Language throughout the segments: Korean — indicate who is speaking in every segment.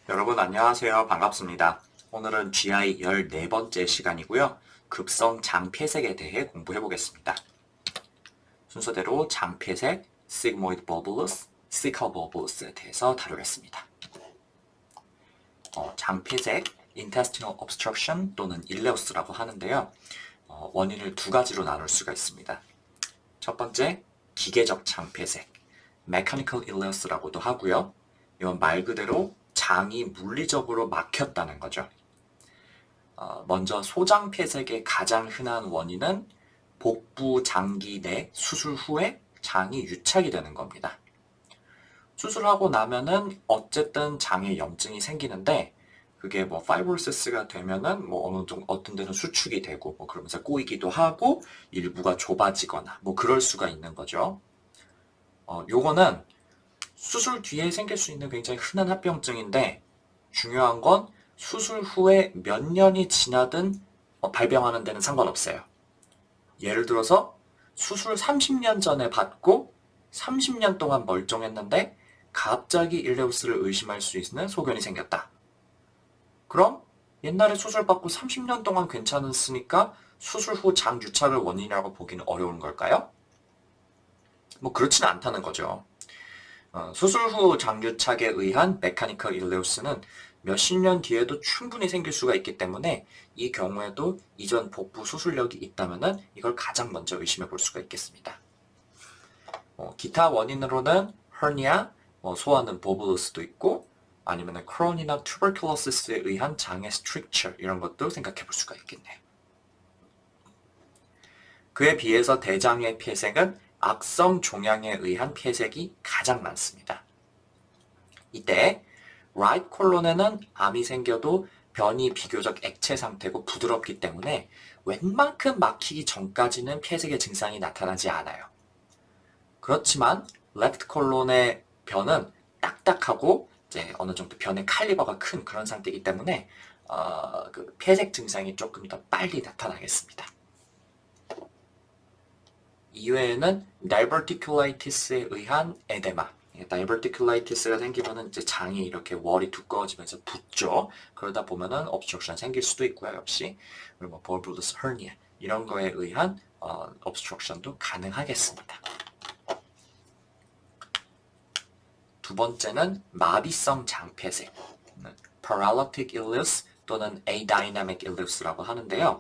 Speaker 1: 여러분 안녕하세요. 반갑습니다. 오늘은 GI 14번째 시간이고요. 급성 장폐색에 대해 공부해 보겠습니다. 순서대로 장폐색, sigmoid bulbous, cecal bulbous에 대해서 다루겠습니다. 장폐색, intestinal obstruction 또는 일레우스라고 하는데요. 원인을 두 가지로 나눌 수가 있습니다. 첫 번째, 기계적 장폐색, mechanical ileus라고도 하고요. 이건 말 그대로 장이 물리적으로 막혔다는 거죠. 먼저 소장폐색의 가장 흔한 원인은 복부 장기 내 수술 후에 장이 유착이 되는 겁니다. 수술하고 나면은 어쨌든 장에 염증이 생기는데 그게 뭐 파이브로시스가 되면은 뭐 어느 정도 어떤 데는 수축이 되고 뭐 그러면서 꼬이기도 하고 일부가 좁아지거나 뭐 그럴 수가 있는 거죠. 요거는 수술 뒤에 생길 수 있는 굉장히 흔한 합병증인데 중요한 건 수술 후에 몇 년이 지나든 발병하는 데는 상관없어요. 예를 들어서 수술 30년 전에 받고 30년 동안 멀쩡했는데 갑자기 일레우스를 의심할 수 있는 소견이 생겼다. 그럼 옛날에 수술 받고 30년 동안 괜찮았으니까 수술 후 장 유착을 원인이라고 보기는 어려운 걸까요? 뭐 그렇지는 않다는 거죠. 수술 후 장유착에 의한 메카니컬 일레우스는 몇십 년 뒤에도 충분히 생길 수가 있기 때문에 이 경우에도 이전 복부 수술력이 있다면 이걸 가장 먼저 의심해 볼 수가 있겠습니다. 기타 원인으로는 hernia, 소아는 보블루스도 있고 아니면 크론이나 투버큘로시스에 의한 장의 stricture 이런 것도 생각해 볼 수가 있겠네요. 그에 비해서 대장의 폐색은 악성 종양에 의한 폐색이 가장 많습니다. 이때 right 콜론에는 암이 생겨도 변이 비교적 액체 상태고 부드럽기 때문에 웬만큼 막히기 전까지는 폐색의 증상이 나타나지 않아요. 그렇지만 left 콜론의 변은 딱딱하고 이제 어느 정도 변의 칼리버가 큰 그런 상태이기 때문에 그 폐색 증상이 조금 더 빨리 나타나겠습니다. 이외에는 diverticulitis에 의한 에데마. diverticulitis가 생기면은 이제 장이 이렇게 월이 두꺼워지면서 붓죠. 그러다 보면은 obstruction 생길 수도 있고요, 역시. 그리고 뭐 bulbous hernia 이런 거에 의한 obstruction도 가능하겠습니다. 두 번째는 마비성 장폐색, paralytic ileus 또는 adynamic ileus라고 하는데요.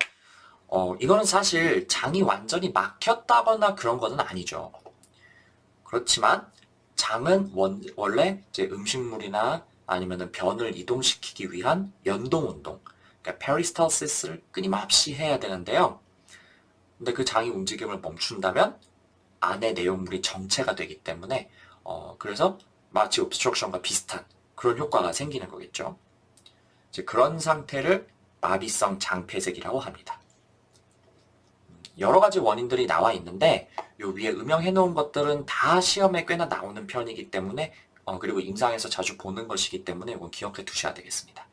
Speaker 1: 이거는 사실 장이 완전히 막혔다거나 그런 것은 아니죠. 그렇지만 장은 원래 이제 음식물이나 아니면 변을 이동시키기 위한 연동운동, 그러니까 페리스탈시스를 끊임없이 해야 되는데요. 근데 그 장이 움직임을 멈춘다면 안의 내용물이 정체가 되기 때문에 그래서 마치 obstruction과 비슷한 그런 효과가 생기는 거겠죠. 이제 그런 상태를 마비성 장폐색이라고 합니다. 여러 가지 원인들이 나와 있는데 요 위에 음영해 놓은 것들은 다 시험에 꽤나 나오는 편이기 때문에 그리고 임상에서 자주 보는 것이기 때문에 이건 기억해 두셔야 되겠습니다.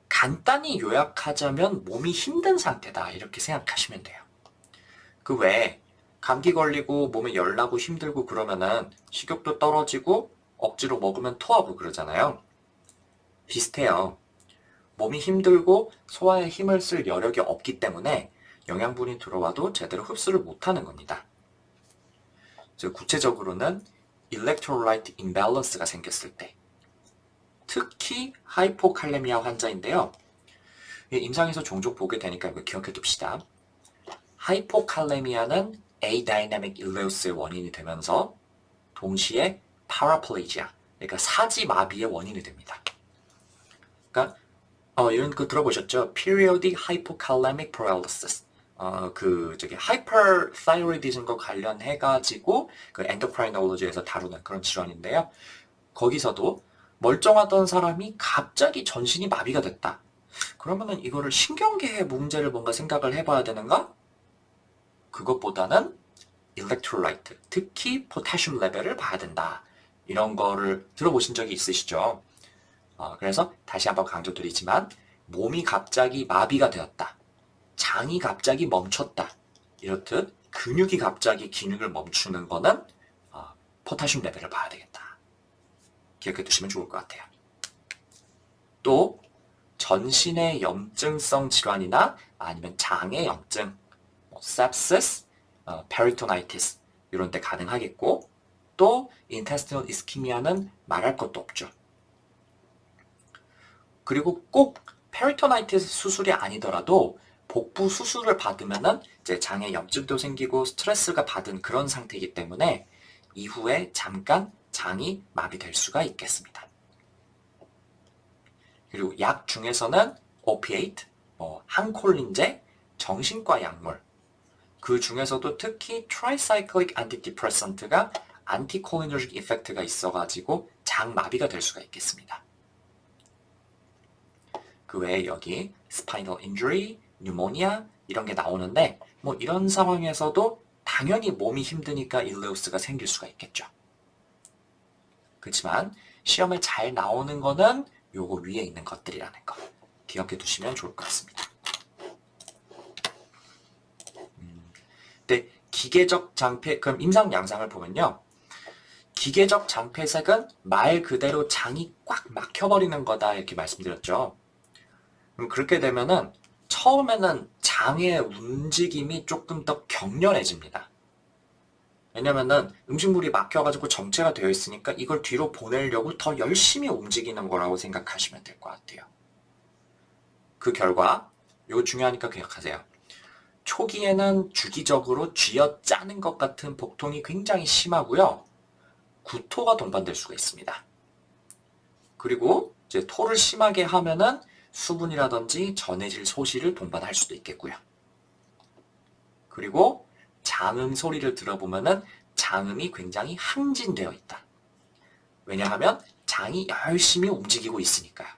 Speaker 1: 간단히 요약하자면 몸이 힘든 상태다 이렇게 생각하시면 돼요. 그 외에 감기 걸리고 몸에 열나고 힘들고 그러면은 식욕도 떨어지고 억지로 먹으면 토하고 그러잖아요. 비슷해요. 몸이 힘들고 소화에 힘을 쓸 여력이 없기 때문에 영양분이 들어와도 제대로 흡수를 못하는 겁니다. 구체적으로는 electrolyte imbalance가 생겼을 때, 특히 하이포칼레미아 환자인데요. 임상에서 종종 보게 되니까 이거 기억해 둡시다. 하이포칼레미아는 adynamic ileus의 원인이 되면서 동시에 paraplegia, 그러니까 사지마비의 원인이 됩니다. 그러니까 이런 거 들어보셨죠? Periodic hypokalemic paralysis. hyperthyroidism과 관련해가지고 그 엔도크라이놀로지에서 다루는 그런 질환인데요. 거기서도 멀쩡하던 사람이 갑자기 전신이 마비가 됐다. 그러면은 이거를 신경계의 문제를 뭔가 생각을 해봐야 되는가? 그것보다는 electrolyte, 특히 포타슘 레벨을 봐야 된다. 이런 거를 들어보신 적이 있으시죠? 그래서 다시 한번 강조드리지만 몸이 갑자기 마비가 되었다. 장이 갑자기 멈췄다. 이렇듯 근육이 갑자기 기능을 멈추는 거는 포타슘 레벨을 봐야 되겠다. 기억해 두시면 좋을 것 같아요. 또 전신의 염증성 질환이나 아니면 장의 염증, sepsis, peritonitis 이런 데 가능하겠고, 또 intestinal ischemia는 말할 것도 없죠. 그리고 꼭 peritonitis 수술이 아니더라도 복부 수술을 받으면은 이제 장에 염증도 생기고 스트레스가 받은 그런 상태이기 때문에 이후에 잠깐 장이 마비될 수가 있겠습니다. 그리고 약 중에서는 오피에이트, 항콜린제, 정신과 약물, 그 중에서도 특히 트라이사이클릭 안티디프레선트가 안티콜리너직 이펙트가 있어가지고 장마비가 될 수가 있겠습니다. 그 외에 여기 스파이널 인주리, 뉴모니아 이런 게 나오는데 뭐 이런 상황에서도 당연히 몸이 힘드니까 일레우스가 생길 수가 있겠죠. 그렇지만 시험에 잘 나오는 거는 요거 위에 있는 것들이라는 거 기억해 두시면 좋을 것 같습니다. 근데 기계적 장폐, 그럼 임상 양상을 보면요. 기계적 장폐색은 말 그대로 장이 꽉 막혀버리는 거다 이렇게 말씀드렸죠. 그럼 그렇게 되면은 처음에는 장의 움직임이 조금 더 격렬해집니다. 왜냐면은 음식물이 막혀가지고 정체가 되어 있으니까 이걸 뒤로 보내려고 더 열심히 움직이는 거라고 생각하시면 될 것 같아요. 그 결과, 이거 중요하니까 기억하세요. 초기에는 주기적으로 쥐어짜는 것 같은 복통이 굉장히 심하고요. 구토가 동반될 수가 있습니다. 그리고 이제 토를 심하게 하면은 수분이라든지 전해질 소실을 동반할 수도 있겠고요. 그리고 장음 소리를 들어보면은 장음이 굉장히 항진되어 있다. 왜냐하면 장이 열심히 움직이고 있으니까요.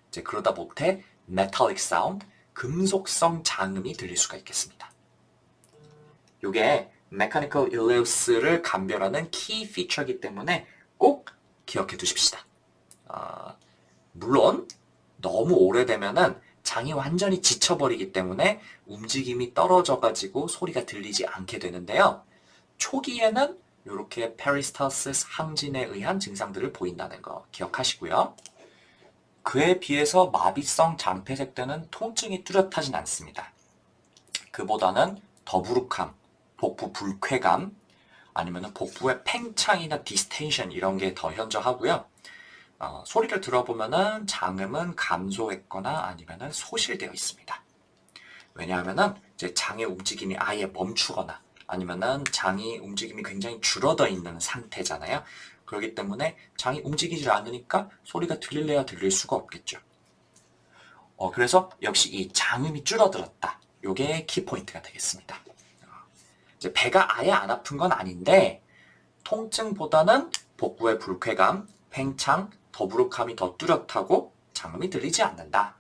Speaker 1: 이제 그러다 못해 metallic sound, 금속성 장음이 들릴 수가 있겠습니다. 이게 mechanical ileus를 감별하는 키 피처이기 때문에 꼭 기억해 두십시다. 물론 너무 오래되면은 장이 완전히 지쳐버리기 때문에 움직임이 떨어져가지고 소리가 들리지 않게 되는데요. 초기에는 이렇게 페리스탈시스 항진에 의한 증상들을 보인다는 거 기억하시고요. 그에 비해서 마비성 장폐색 때는 통증이 뚜렷하진 않습니다. 그보다는 더부룩함, 복부 불쾌감, 아니면 복부의 팽창이나 디스텐션 이런 게 더 현저하고요. 소리를 들어보면은 장음은 감소했거나 아니면은 소실되어 있습니다. 왜냐하면은 이제 장의 움직임이 아예 멈추거나 아니면은 장이 움직임이 굉장히 줄어져 있는 상태잖아요. 그렇기 때문에 장이 움직이질 않으니까 소리가 들릴래야 들릴 수가 없겠죠. 그래서 역시 이 장음이 줄어들었다. 요게 키포인트가 되겠습니다. 이제 배가 아예 안 아픈 건 아닌데 통증보다는 복부의 불쾌감, 팽창, 더부룩함이 더 뚜렷하고 장음이 들리지 않는다.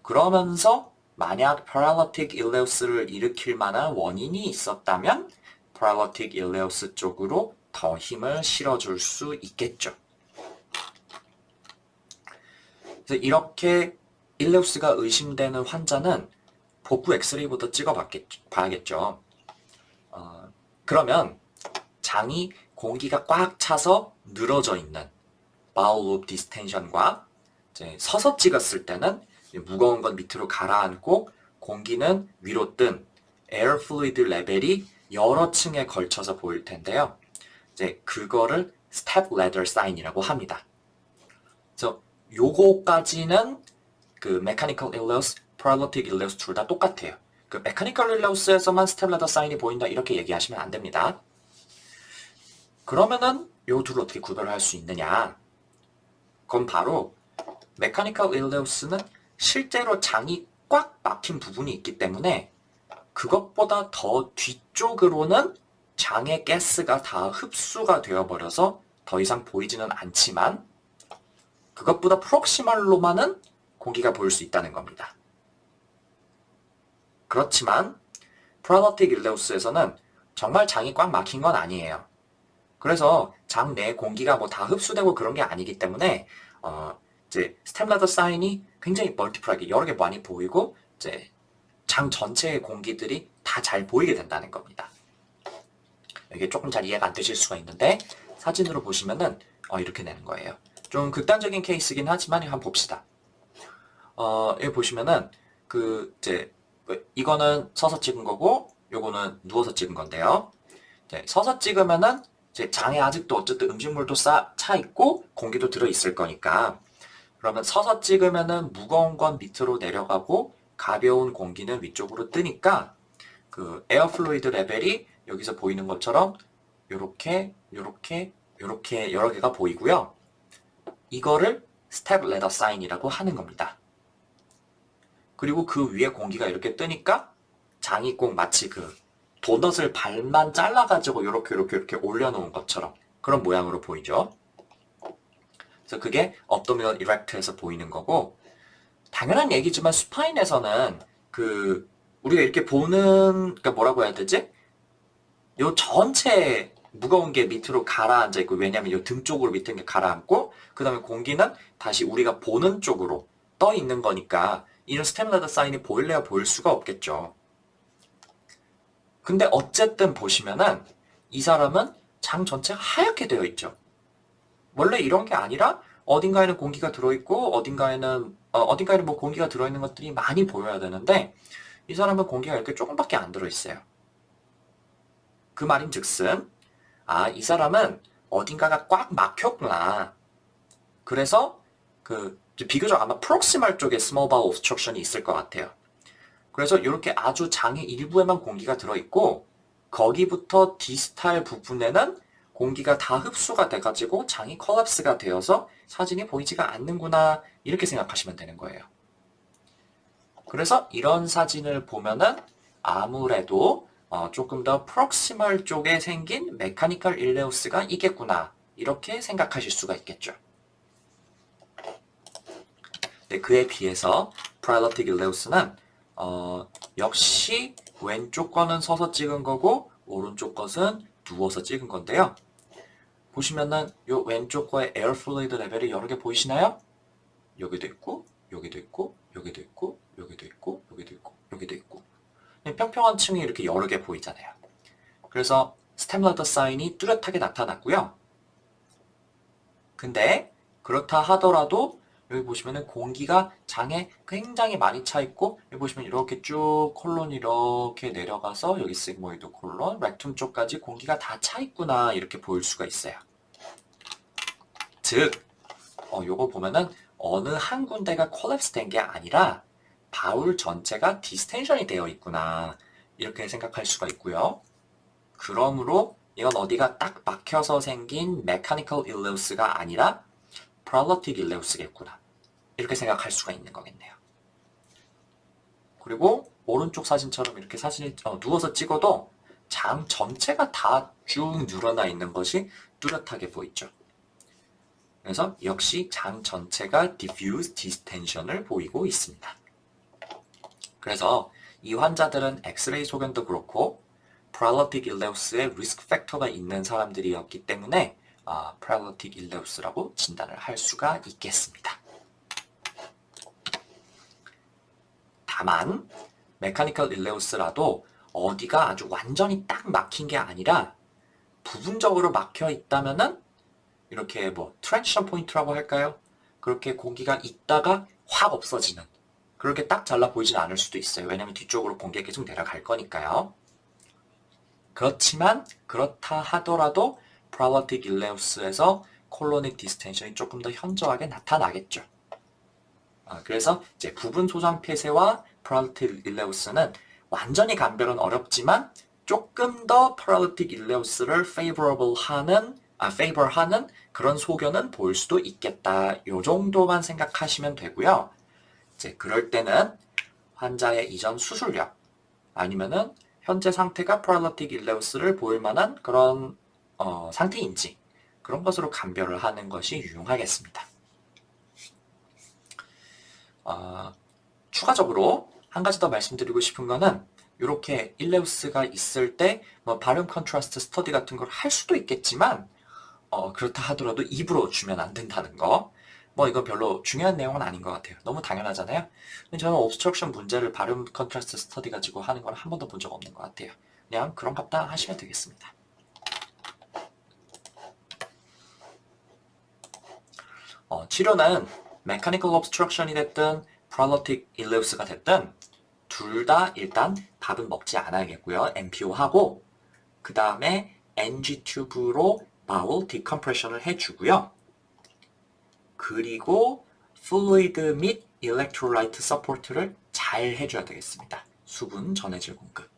Speaker 1: 그러면서 만약 paralytic ileus를 일으킬 만한 원인이 있었다면 paralytic ileus 쪽으로 더 힘을 실어줄 수 있겠죠. 그래서 이렇게 일레우스가 의심되는 환자는 복부 엑스레이부터 찍어봐야겠죠. 그러면 장이 공기가 꽉 차서 늘어져 있는 bowel loop distension과 서서 찍었을 때는 무거운 건 밑으로 가라앉고 공기는 위로 뜬 air fluid 레벨이 여러 층에 걸쳐서 보일 텐데요. 이제 그거를 step ladder sign이라고 합니다. 그래서 요거까지는 그 mechanical ileus, paralytic ileus 둘 다 똑같아요. 그 mechanical ileus에서만 step ladder sign이 보인다 이렇게 얘기하시면 안 됩니다. 그러면은 요 둘을 어떻게 구별할 수 있느냐? 그건 바로 mechanical ileus는 실제로 장이 꽉 막힌 부분이 있기 때문에 그것보다 더 뒤쪽으로는 장의 가스가 다 흡수가 되어버려서 더 이상 보이지는 않지만 그것보다 프록시말로만은 공기가 보일 수 있다는 겁니다. 그렇지만 paralytic ileus에서는 정말 장이 꽉 막힌 건 아니에요. 그래서 장 내 공기가 뭐 다 흡수되고 그런 게 아니기 때문에 이제 스텝 라더 사인이 굉장히 멀티플하게 여러 개 많이 보이고 이제 장 전체의 공기들이 다 잘 보이게 된다는 겁니다. 이게 조금 잘 이해가 안 되실 수가 있는데 사진으로 보시면은 이렇게 내는 거예요. 좀 극단적인 케이스긴 하지만 한번 봅시다. 여기 보시면은 이제 이거는 서서 찍은 거고 요거는 누워서 찍은 건데요. 이제 서서 찍으면은 이제 장에 아직도 어쨌든 음식물도 차 있고 공기도 들어 있을 거니까 그러면 서서 찍으면은 무거운 건 밑으로 내려가고 가벼운 공기는 위쪽으로 뜨니까 그 에어 플루이드 레벨이 여기서 보이는 것처럼 요렇게 여러 개가 보이고요. 이거를 스텝 레더 사인이라고 하는 겁니다. 그리고 그 위에 공기가 이렇게 뜨니까 장이 꼭 마치 그 도넛을 반만 잘라가지고 이렇게 올려놓은 것처럼 그런 모양으로 보이죠. 그래서 그게 abdominal erect에서 보이는 거고 당연한 얘기지만 수파인에서는 우리가 이렇게 보는 그러니까 뭐라고 해야 되지? 요 전체 무거운 게 밑으로 가라앉아 있고 왜냐면 요 등 쪽으로 밑에 게 가라앉고 그 다음에 공기는 다시 우리가 보는 쪽으로 떠 있는 거니까 이런 스텝 레더 사인이 보일래야 보일 수가 없겠죠. 근데 어쨌든 보시면은 이 사람은 장 전체가 하얗게 되어 있죠. 원래 이런 게 아니라 어딘가에는 공기가 들어있고 어딘가에는 뭐 공기가 들어있는 것들이 많이 보여야 되는데 이 사람은 공기가 이렇게 조금밖에 안 들어있어요. 그 말인즉슨 이 사람은 어딘가가 꽉 막혔구나. 그래서 비교적 아마 프록시멀 쪽에 small bowel obstruction이 있을 것 같아요. 그래서 이렇게 아주 장의 일부에만 공기가 들어있고 거기부터 디스탈 부분에는 공기가 다 흡수가 돼가지고 장이 콜랩스가 되어서 사진이 보이지가 않는구나 이렇게 생각하시면 되는 거예요. 그래서 이런 사진을 보면은 아무래도 조금 더 프록시멀 쪽에 생긴 메카니컬 일레우스가 있겠구나 이렇게 생각하실 수가 있겠죠. 네, 그에 비해서 프라이러틱 일레우스는 역시 왼쪽 거는 서서 찍은 거고 오른쪽 것은 누워서 찍은 건데요. 보시면은 요 왼쪽 거의 에어 플루이드 레벨이 여러 개 보이시나요? 여기도 있고 여기도 있고 여기도 있고 여기도 있고 여기도 있고 여기도 있고 평평한 층이 이렇게 여러 개 보이잖아요. 그래서 스텝 레더 사인이 뚜렷하게 나타났고요. 근데 그렇다 하더라도 여기 보시면은 공기가 장에 굉장히 많이 차 있고 여기 보시면 이렇게 쭉 콜론 이렇게 내려가서 여기 sigmoid 콜론, 렉툼 쪽까지 공기가 다 차 있구나 이렇게 보일 수가 있어요. 즉, 요거 보면은 어느 한 군데가 콜랩스 된 게 아니라 바울 전체가 디스텐션이 되어 있구나 이렇게 생각할 수가 있고요. 그러므로 이건 어디가 딱 막혀서 생긴 메카니컬 일레우스가 아니라 프랄러틱 일레우스겠구나 이렇게 생각할 수가 있는 거겠네요. 그리고 오른쪽 사진처럼 이렇게 사진을 누워서 찍어도 장 전체가 다 쭉 늘어나 있는 것이 뚜렷하게 보이죠. 그래서 역시 장 전체가 diffuse distension을 보이고 있습니다. 그래서 이 환자들은 엑스레이 소견도 그렇고 프랄러틱 일레우스의 리스크 팩터가 있는 사람들이었기 때문에 프랄러틱 일레우스라고 진단을 할 수가 있겠습니다. 다만 메카니컬 일레우스라도 어디가 아주 완전히 딱 막힌 게 아니라 부분적으로 막혀 있다면은 이렇게 뭐 트랜지션 포인트라고 할까요? 그렇게 공기가 있다가 확 없어지는 그렇게 딱 잘라 보이진 않을 수도 있어요. 왜냐면 뒤쪽으로 공기가 계속 내려갈 거니까요. 그렇지만 그렇다 하더라도 프랄러틱 일레우스에서 콜로닉 디스텐션이 조금 더 현저하게 나타나겠죠. 그래서 이제 부분 소장 폐쇄와 프랄러틱 일레우스는 완전히 감별은 어렵지만 조금 더 프랄러틱 일레우스를 favor하는 그런 소견은 보일 수도 있겠다. 요 정도만 생각하시면 되고요. 이제 그럴 때는 환자의 이전 수술력 아니면은 현재 상태가 프랄러틱 일레우스를 보일 만한 그런 상태인지 그런 것으로 감별을 하는 것이 유용하겠습니다. 추가적으로 한 가지 더 말씀드리고 싶은 거는 이렇게 일레우스가 있을 때 뭐 발음 컨트라스트 스터디 같은 걸 할 수도 있겠지만 그렇다 하더라도 입으로 주면 안 된다는 거. 뭐 이건 별로 중요한 내용은 아닌 것 같아요. 너무 당연하잖아요. 근데 저는 옵스트럭션 문제를 발음 컨트라스트 스터디 가지고 하는 걸 한 번도 본 적 없는 것 같아요. 그냥 그런갑다 하시면 되겠습니다. 치료는 mechanical obstruction이 됐든 paralytic ileus가 됐든 둘 다 일단 밥은 먹지 않아야겠고요. NPO 하고 그 다음에 NG 튜브로 bowel decompression을 해주고요. 그리고 fluid 및 electrolyte support를 잘 해줘야 되겠습니다. 수분 전해질 공급.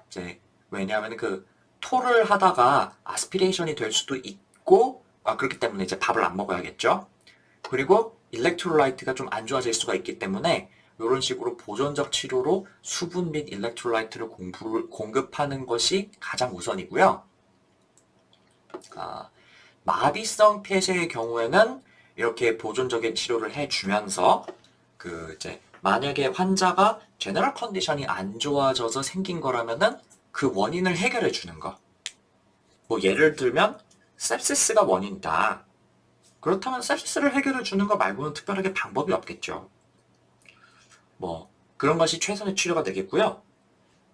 Speaker 1: 이제 왜냐하면 그 토를 하다가 아스피레이션이 될 수도 있고 그렇기 때문에 이제 밥을 안 먹어야겠죠. 그리고 일렉트로라이트가 좀 안 좋아질 수가 있기 때문에 이런 식으로 보존적 치료로 수분 및 일렉트로라이트를 공급하는 것이 가장 우선이고요. 마비성 폐쇄의 경우에는 이렇게 보존적인 치료를 해주면서 이제 만약에 환자가 제너럴 컨디션이 안 좋아져서 생긴 거라면은 그 원인을 해결해 주는 거. 뭐 예를 들면 sepsis가 원인이다. 그렇다면 sepsis를 해결해 주는 거 말고는 특별하게 방법이 없겠죠. 뭐 그런 것이 최선의 치료가 되겠고요.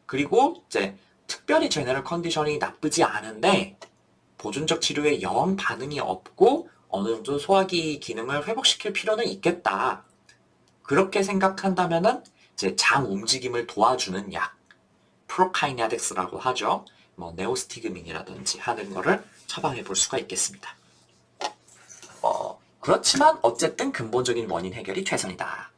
Speaker 1: 그리고 이제 특별히 제너럴 컨디션이 나쁘지 않은데 보존적 치료에 영 반응이 없고 어느 정도 소화기 기능을 회복시킬 필요는 있겠다. 그렇게 생각한다면은 이제 장 움직임을 도와주는 약, 프로카이네틱스라고 하죠. 뭐 네오스티그민이라든지 하는 거를 처방해 볼 수가 있겠습니다. 그렇지만 어쨌든 근본적인 원인 해결이 최선이다.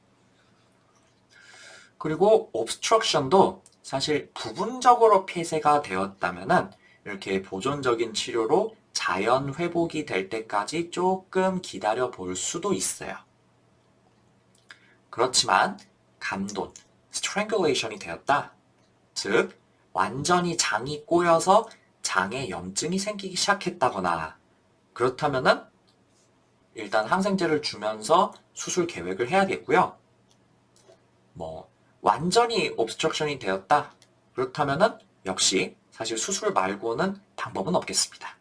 Speaker 1: 그리고 obstruction도 사실 부분적으로 폐쇄가 되었다면은 이렇게 보존적인 치료로 자연 회복이 될 때까지 조금 기다려 볼 수도 있어요. 그렇지만 감돈, strangulation이 되었다. 즉 완전히 장이 꼬여서 장에 염증이 생기기 시작했다거나 그렇다면은 일단 항생제를 주면서 수술 계획을 해야겠고요. 뭐 완전히 obstruction이 되었다. 그렇다면은 역시 사실 수술 말고는 방법은 없겠습니다.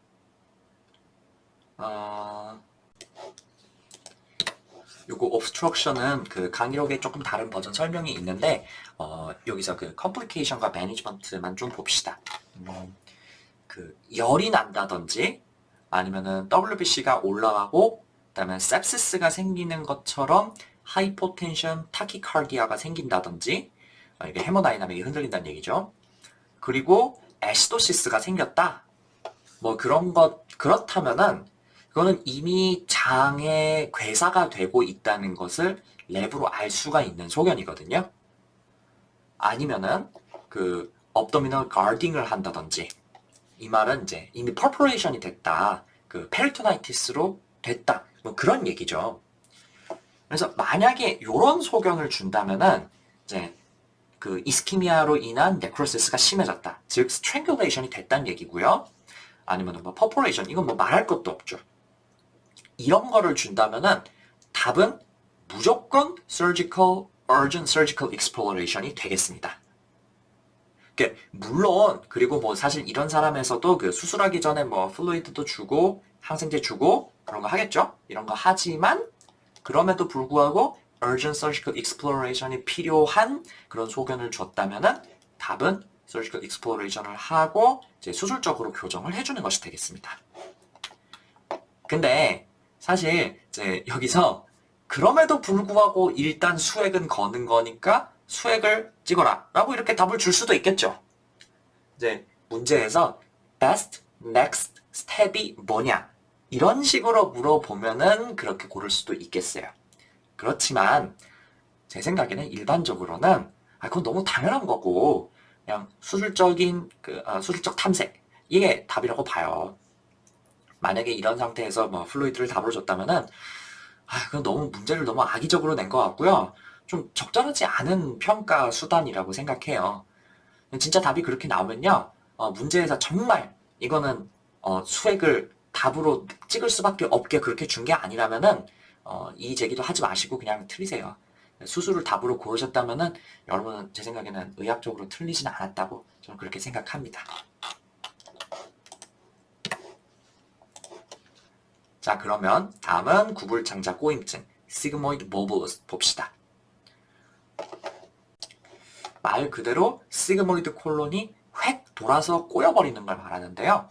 Speaker 1: 요거 obstruction은 그 강의록에 조금 다른 버전 설명이 있는데 여기서 그 complication과 management만 좀 봅시다. 그 열이 난다든지 아니면은 WBC가 올라가고 그다음에 sepsis가 생기는 것처럼 하이포텐션 타키카르디아가 생긴다든지 이게 헤모다이나믹이 흔들린다는 얘기죠. 그리고 애시도시스가 생겼다. 뭐 그런 것 그렇다면은 그거는 이미 장에 괴사가 되고 있다는 것을 랩으로 알 수가 있는 소견이거든요. 아니면은 그 abdominal guarding을 한다든지 이 말은 이제 이미 perforation이 됐다. 그 페리토나이티스로 됐다. 뭐 그런 얘기죠. 그래서 만약에 이런 소견을 준다면은 이제 그 이스키미아로 인한 네크로시스가 심해졌다. 즉 strangulation이 됐다는 얘기고요. 아니면 뭐 perforation 이건 뭐 말할 것도 없죠. 이런 거를 준다면은 답은 무조건 surgical urgent surgical exploration이 되겠습니다. 물론 그리고 뭐 사실 이런 사람에서도 그 수술하기 전에 뭐 플루이드도 주고 항생제 주고 그런 거 하겠죠. 이런 거 하지만 그럼에도 불구하고 urgent surgical exploration이 필요한 그런 소견을 줬다면은 답은 surgical exploration을 하고 이제 수술적으로 교정을 해주는 것이 되겠습니다. 근데 사실 이제 여기서 그럼에도 불구하고 일단 수액은 거는 거니까 수액을 찍어라 라고 이렇게 답을 줄 수도 있겠죠. 이제 문제에서 best, next, step이 뭐냐 이런 식으로 물어보면은 그렇게 고를 수도 있겠어요. 그렇지만 제 생각에는 일반적으로는 그건 너무 당연한 거고 그냥 수술적인 수술적 탐색 이게 답이라고 봐요. 만약에 이런 상태에서 뭐 플루이드를 답으로 줬다면은 그건 너무 문제를 너무 악의적으로 낸 것 같고요. 좀 적절하지 않은 평가 수단이라고 생각해요. 진짜 답이 그렇게 나오면요. 문제에서 정말 이거는 수액을 답으로 찍을 수밖에 없게 그렇게 준 게 아니라면은 이 제기도 하지 마시고 그냥 틀리세요. 수술을 답으로 고르셨다면은 여러분은 제 생각에는 의학적으로 틀리진 않았다고 저는 그렇게 생각합니다. 자, 그러면 다음은 구불창자 꼬임증 시그모이드 모블러스 봅시다. 말 그대로 시그모이드 콜론이 획 돌아서 꼬여버리는 걸 말하는데요.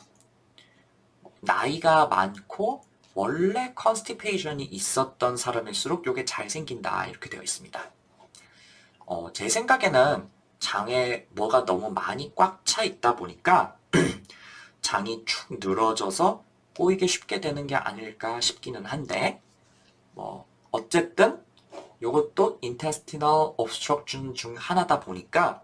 Speaker 1: 나이가 많고 원래 컨스티페이션이 있었던 사람일수록 요게 잘 생긴다 이렇게 되어 있습니다. 제 생각에는 장에 뭐가 너무 많이 꽉 차 있다 보니까 장이 축 늘어져서 꼬이기 쉽게 되는 게 아닐까 싶기는 한데 뭐 어쨌든 요것도 intestinal obstruction 중 하나다 보니까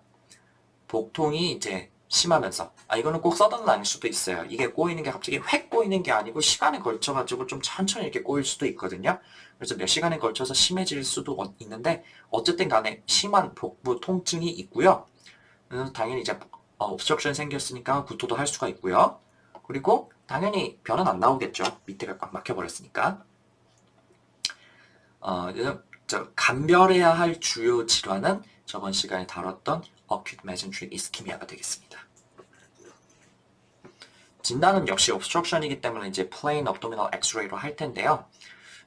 Speaker 1: 복통이 이제 심하면서 이거는 꼭 서든은 아닐 수도 있어요. 이게 꼬이는 게 갑자기 획 꼬이는 게 아니고 시간에 걸쳐가지고 좀 천천히 이렇게 꼬일 수도 있거든요. 그래서 몇 시간에 걸쳐서 심해질 수도 있는데 어쨌든 간에 심한 복부 통증이 있고요. 당연히 이제 obstruction 생겼으니까 구토도 할 수가 있고요. 그리고 당연히 변은 안 나오겠죠. 밑에가 꽉 막혀버렸으니까. 감별해야 할 주요 질환은 저번 시간에 다뤘던 acute mesenteric ischemia가 되겠습니다. 진단은 역시 obstruction이기 때문에 이제 plain abdominal x-ray로 할 텐데요.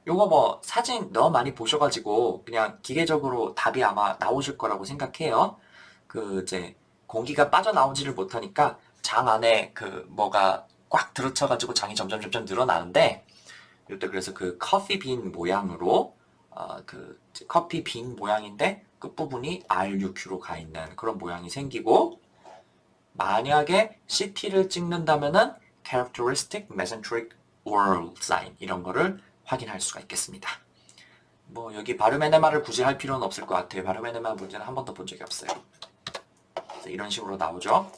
Speaker 1: 요거 뭐 사진 너무 많이 보셔가지고 그냥 기계적으로 답이 아마 나오실 거라고 생각해요. 이제 공기가 빠져나오지를 못하니까 장 안에 뭐가 꽉 들어쳐가지고 장이 점점 늘어나는데 이때 그래서 커피 빈 모양으로 커피 빈 모양인데 끝부분이 RUQ로 가 있는 그런 모양이 생기고 만약에 CT를 찍는다면은 characteristic mesenteric whorl sign 이런 거를 확인할 수가 있겠습니다. 뭐 여기 바르메네마를 굳이 할 필요는 없을 것 같아요. 바르메네마 문제는 한 번도 본 적이 없어요. 이런 식으로 나오죠.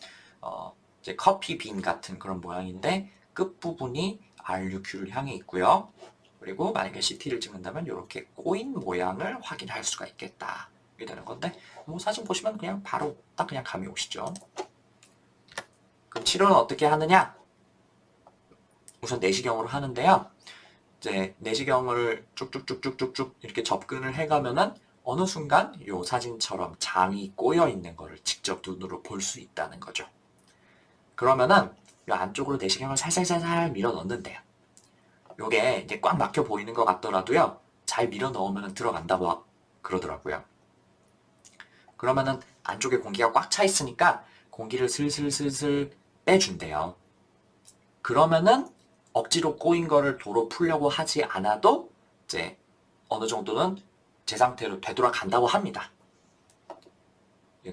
Speaker 1: 이제 커피 빈 같은 그런 모양인데 끝부분이 RUQ를 향해 있고요. 그리고 만약에 CT를 찍는다면 이렇게 꼬인 모양을 확인할 수가 있겠다. 이렇게 되는 건데 뭐 사진 보시면 그냥 바로 딱 그냥 감이 오시죠. 그럼 치료는 어떻게 하느냐? 우선 내시경으로 하는데요. 이제 내시경을 쭉쭉쭉쭉쭉쭉 이렇게 접근을 해가면은 어느 순간 이 사진처럼 장이 꼬여 있는 거를 직접 눈으로 볼 수 있다는 거죠. 그러면은 이 안쪽으로 내시경을 살살살살 밀어 넣는데요. 요게 이제 꽉 막혀 보이는 것 같더라도요. 잘 밀어 넣으면 들어간다고 그러더라고요. 그러면은 안쪽에 공기가 꽉 차 있으니까 공기를 슬슬슬슬 빼준대요. 그러면은 억지로 꼬인 거를 도로 풀려고 하지 않아도 이제 어느 정도는 제 상태로 되돌아간다고 합니다.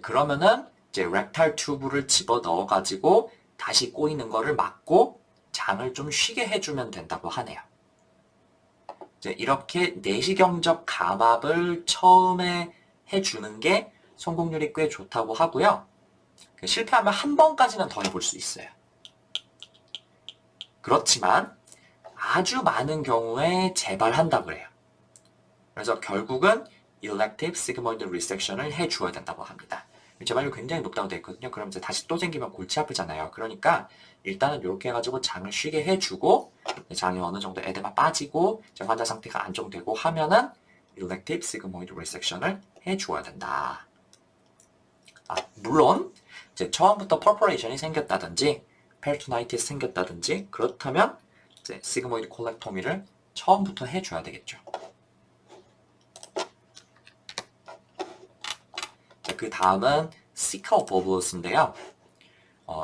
Speaker 1: 그러면은 이제 렉탈 튜브를 집어 넣어가지고 다시 꼬이는 거를 막고 장을 좀 쉬게 해주면 된다고 하네요. 이제 이렇게 내시경적 감압을 처음에 해주는 게 성공률이 꽤 좋다고 하고요. 실패하면 한 번까지는 더 해볼 수 있어요. 그렇지만 아주 많은 경우에 재발한다고 해요. 그래서 결국은 elective sigmoid resection을 해주어야 된다고 합니다. 재발률 굉장히 높다고 되어 있거든요. 그럼 이제 다시 또 생기면 골치 아프잖아요. 그러니까 일단은 이렇게 해가지고 장을 쉬게 해주고 장이 어느 정도 에데마 빠지고 환자 상태가 안정되고 하면은 elective sigmoid resection을 해주어야 된다. 물론 이제 처음부터 perforation이 생겼다든지 peritonitis 생겼다든지 그렇다면 이제 sigmoid colectomy 처음부터 해줘야 되겠죠. 그 다음은 시컬 버블스인데요.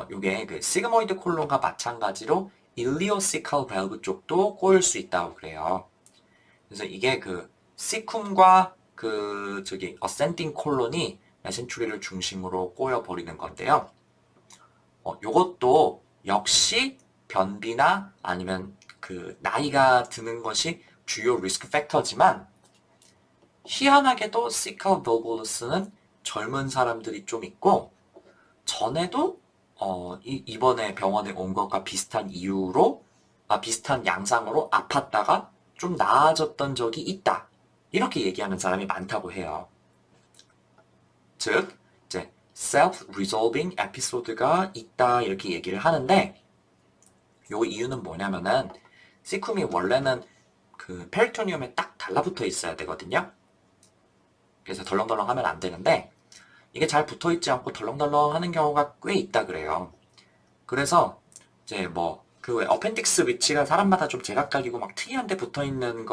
Speaker 1: 요게 시그모이드 콜론과 마찬가지로 일리오시컬 밸브 쪽도 꼬일 수 있다고 그래요. 그래서 이게 시쿰과 어센팅 콜론이 메센추리를 중심으로 꼬여 버리는 건데요. 요것도 역시 변비나 아니면 나이가 드는 것이 주요 리스크 팩터지만 희한하게도 시컬 버블스는 젊은 사람들이 좀 있고 전에도 이번에 병원에 온 것과 비슷한 이유로 비슷한 양상으로 아팠다가 좀 나아졌던 적이 있다. 이렇게 얘기하는 사람이 많다고 해요. 즉 이제 self-resolving 에피소드가 있다 이렇게 얘기를 하는데 요 이유는 뭐냐면은 시쿰이 원래는 페리토니움에 딱 달라붙어 있어야 되거든요. 그래서 덜렁덜렁 하면 안 되는데 이게 잘 붙어있지 않고 덜렁덜렁 하는 경우가 꽤 있다 그래요. 그래서 이제 어펜딕스 위치가 사람마다 좀 제각각이고 막 특이한 데 붙어있는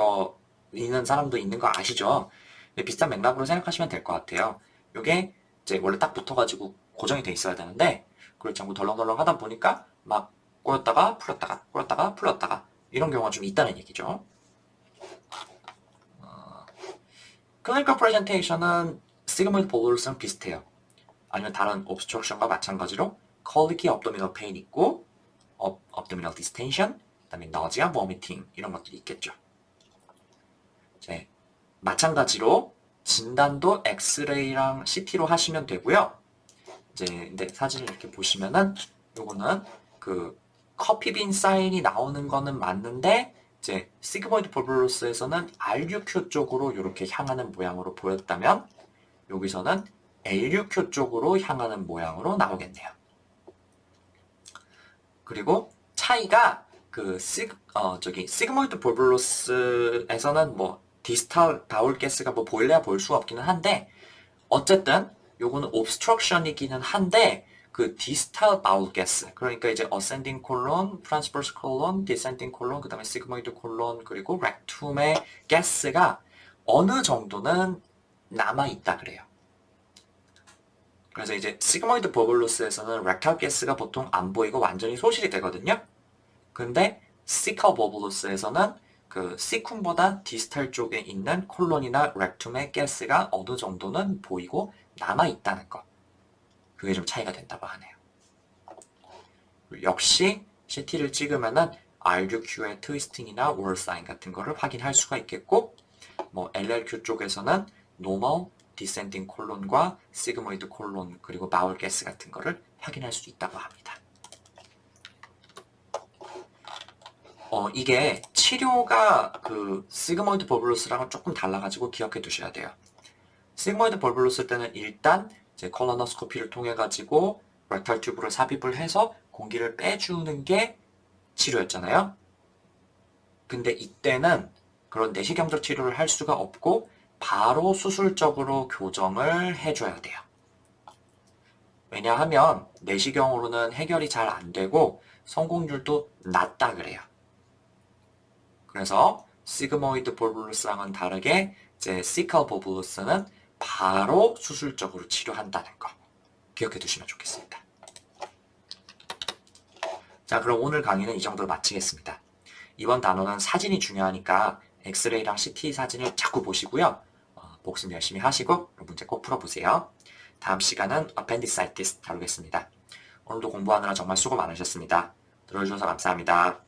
Speaker 1: 사람도 있는 거 아시죠? 비슷한 맥락으로 생각하시면 될 것 같아요. 요게 이제 원래 딱 붙어가지고 고정이 돼 있어야 되는데 그렇지 않고 덜렁덜렁 하다 보니까 막 꼬였다가 풀렸다가 꼬였다가 풀렸다가 이런 경우가 좀 있다는 얘기죠. 클리니컬 프레젠테이션은 시그모이드 볼루스랑 비슷해요. 아니면 다른 옵스트럭션과 마찬가지로 colicky abdominal pain 있고 abdominal distension, 그다음에 nausea, vomiting 이런 것들이 있겠죠. 이제 마찬가지로 진단도 엑스레이랑 CT로 하시면 되고요. 이제 근데 사진을 이렇게 보시면은 요거는 그 커피빈 사인이 나오는 거는 맞는데 이제 시그모이드 볼루스에서는 RUQ 쪽으로 이렇게 향하는 모양으로 보였다면 여기서는 LUQ 쪽으로 향하는 모양으로 나오겠네요. 그리고 차이가 그 시그모이드 볼루스에서는 뭐 디스탈 바울 가스가 뭐 보일래야 볼 수가 없기는 한데 어쨌든 요거는 obstruction이기는 한데 그 distal bowel gas 그러니까 이제 ascending colon, transverse colon, descending colon 그다음에 sigmoid colon 그리고 rectum의 가스가 어느 정도는 남아 있다 그래요. 그래서 이제 sigmoid bolus에서는 rectal 가스가 보통 안 보이고 완전히 소실이 되거든요. 근데 cecal bolus에서는 그 시쿰보다 디스탈 쪽에 있는 콜론이나 렉툼의 가스가 어느 정도는 보이고 남아 있다는 것. 그게 좀 차이가 된다고 하네요. 역시 CT를 찍으면은 RUQ의 트위스팅이나 월 사인 같은 거를 확인할 수가 있겠고, 뭐 LLQ 쪽에서는 normal, descending 콜론과 sigmoid 콜론 그리고 바울 가스 같은 거를 확인할 수 있다고 합니다. 이게 치료가 그 시그모이드 볼루스랑은 조금 달라가지고 기억해 두셔야 돼요. 시그모이드 볼루스 때는 일단 이제 콜로노스코피를 통해 가지고 렉탈 튜브를 삽입을 해서 공기를 빼주는 게 치료였잖아요. 근데 이때는 그런 내시경적 치료를 할 수가 없고 바로 수술적으로 교정을 해줘야 돼요. 왜냐하면 내시경으로는 해결이 잘 안 되고 성공률도 낮다 그래요. 그래서 시그모이드 볼루스랑은 다르게 이제 시컬 볼루스는 바로 수술적으로 치료한다는 거 기억해 두시면 좋겠습니다. 자, 그럼 오늘 강의는 이 정도로 마치겠습니다. 이번 단어는 사진이 중요하니까 엑스레이랑 CT 사진을 자꾸 보시고요. 복습 열심히 하시고 문제 꼭 풀어보세요. 다음 시간은 appendicitis 다루겠습니다. 오늘도 공부하느라 정말 수고 많으셨습니다. 들어주셔서 감사합니다.